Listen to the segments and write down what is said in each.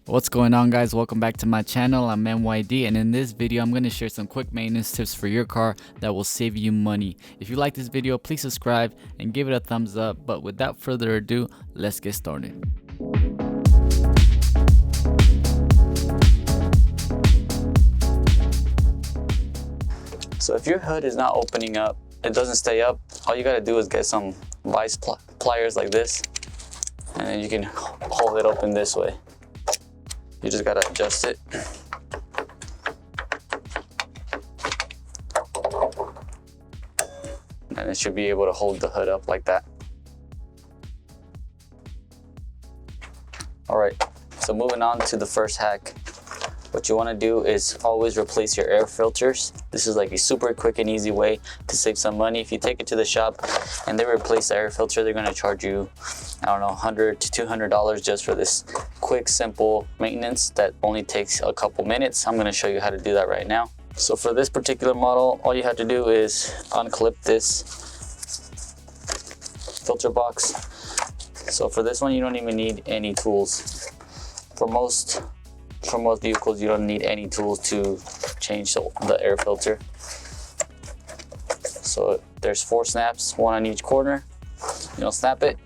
What's going on, guys? Welcome back to my channel. I'm MYD, and in this video I'm going to share some quick maintenance tips for your car that will save you money. If you like this video, please subscribe and give it a thumbs up. But without further ado, let's get started. So if your hood is not opening up, it doesn't stay up, all you gotta do is get some vice pliers like this, and then you can hold it open this way. You just gotta adjust it. And it should be able to hold the hood up like that. All right, so moving on to the first hack. What you want to do is always replace your air filters. This is like a super quick and easy way to save some money. If you take it to the shop and they replace the air filter, they're going to charge you, I don't know, $100 to $200 just for this quick, simple maintenance that only takes a couple minutes. I'm going to show you how to do that right now. So for this particular model, all you have to do is unclip this filter box. So for this one, you don't even need any tools. For most vehicles, you don't need any tools to change the air filter. So there's 4 snaps, 1 on each corner. You'll snap it,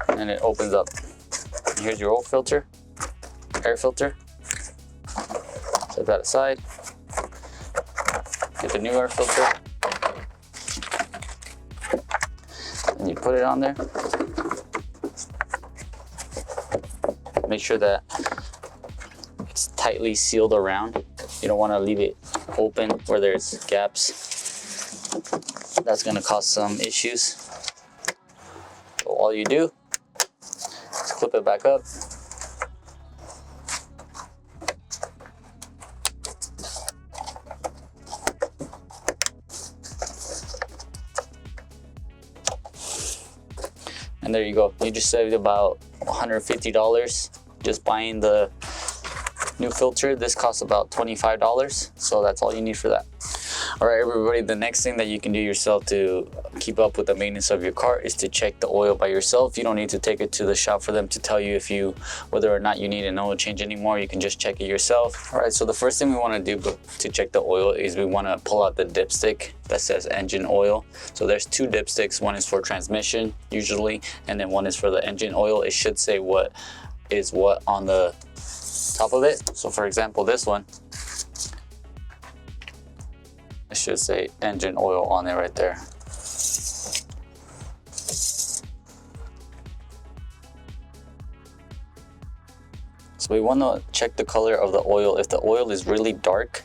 and it opens up. And here's your old filter, air filter. Set that aside. Get the new air filter, and you put it on there. Make sure that it's tightly sealed around. You don't want to leave it open where there's gaps. That's going to cause some issues. So all you do is clip it back up. And there you go. You just saved about $150 just buying the new filter. This costs about $25, so that's all you need for that. All right, everybody, the next thing that you can do yourself to keep up with the maintenance of your car is to check the oil by yourself. You don't need to take it to the shop for them to tell you whether or not you need an oil change anymore. You can just check it yourself. All right, so the first thing we want to do to check the oil is we want to pull out the dipstick that says engine oil. So there's 2 dipsticks. One is for transmission usually, and then one is for the engine oil. It should say what is what on the top of it. So for example, this one, it should say engine oil on it right there. So we want to check the color of the oil. If the oil is really dark,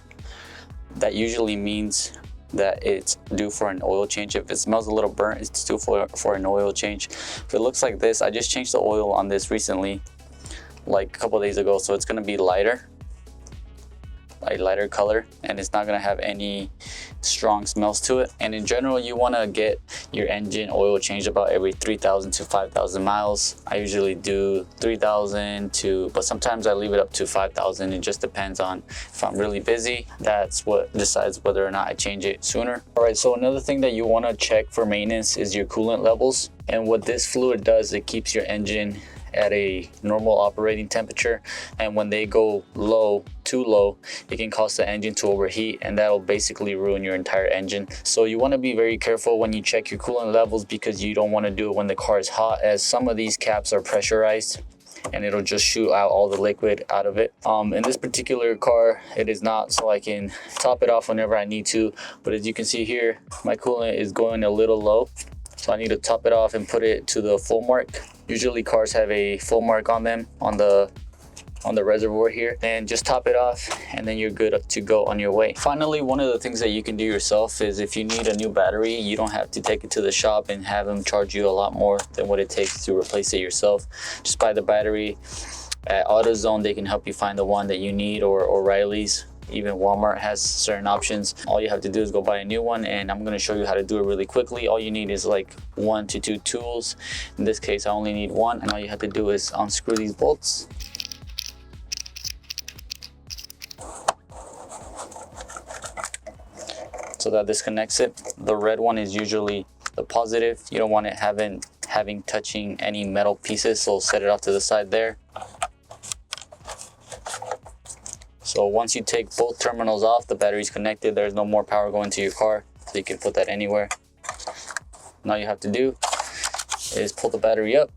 that usually means that it's due for an oil change. If it smells a little burnt, it's due for an oil change. If it looks like this, I just changed the oil on this recently, like a couple days ago, so it's going to be lighter color, and it's not going to have any strong smells to it. And in general, you want to get your engine oil changed about every 3,000 to 5,000 miles. I usually do 3,000 but sometimes I leave it up to 5,000. It just depends on if I'm really busy. That's what decides whether or not I change it sooner. All right, so another thing that you want to check for maintenance is your coolant levels. And what this fluid does, it keeps your engine at a normal operating temperature, and when they go too low, it can cause the engine to overheat, and that'll basically ruin your entire engine. So you want to be very careful when you check your coolant levels, because you don't want to do it when the car is hot, as some of these caps are pressurized and it'll just shoot out all the liquid out of it. In this particular car, it is not, so I can top it off whenever I need to. But as you can see here, my coolant is going a little low, so I need to top it off and put it to the full mark. Usually cars have a full mark on them on the reservoir here, and just top it off, and then you're good to go on your way. Finally, one of the things that you can do yourself is, if you need a new battery, you don't have to take it to the shop and have them charge you a lot more than what it takes to replace it yourself. Just buy the battery at AutoZone. They can help you find the one that you need, or O'Reilly's. Even Walmart has certain options. All you have to do is go buy a new one, and I'm going to show you how to do it really quickly. All you need is like 1 to 2 tools. In this case, I only need 1, and all you have to do is unscrew these bolts. So that disconnects it. The red one is usually the positive. You don't want it having having touching any metal pieces, so set it off to the side there. So once you take both terminals off, the battery's connected, there's no more power going to your car, so you can put that anywhere. Now all you have to do is pull the battery up.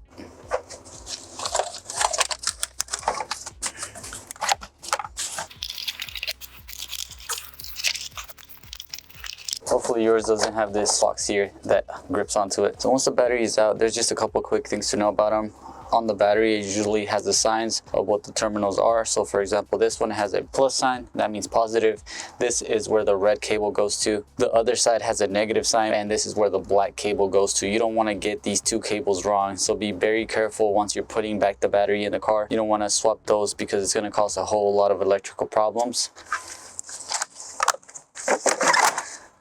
Hopefully yours doesn't have this box here that grips onto it. So once the battery is out, there's just a couple quick things to know about them. On the battery, it usually has the signs of what the terminals are. So for example, this one has a plus sign, that means positive. This is where the red cable goes to. The other side has a negative sign, and this is where the black cable goes to. You don't want to get these two cables wrong, so be very careful once you're putting back the battery in the car. You don't want to swap those because it's going to cause a whole lot of electrical problems.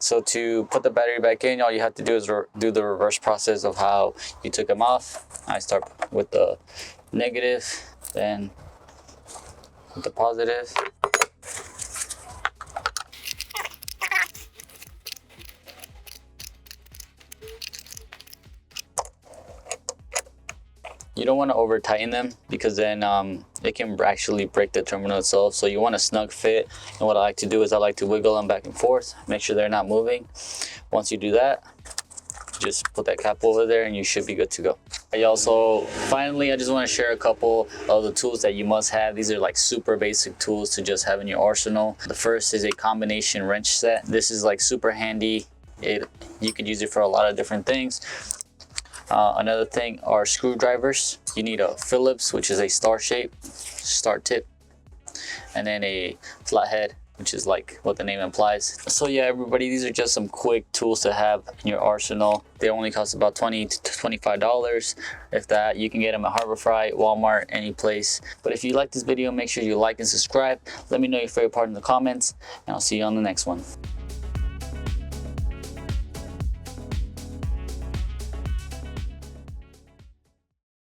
So to put the battery back in, all you have to do is do the reverse process of how you took them off. I start with the negative, then with the positive. You don't want to over tighten them because then it can actually break the terminal itself. So you want a snug fit, and what I like to do is I like to wiggle them back and forth, make sure they're not moving. Once you do that, just put that cap over there and you should be good to go. Finally, I just want to share a couple of the tools that you must have. These are like super basic tools to just have in your arsenal. The first is a combination wrench set. This is like super handy. You could use it for a lot of different things. Another thing are screwdrivers. You need a Phillips, which is a star shape, star tip, and then a flathead, which is like what the name implies. So yeah, everybody, these are just some quick tools to have in your arsenal. They only cost about $20 to $25. If that, you can get them at Harbor Freight, Walmart, any place. But if you like this video, make sure you like and subscribe. Let me know your favorite part in the comments, and I'll see you on the next one.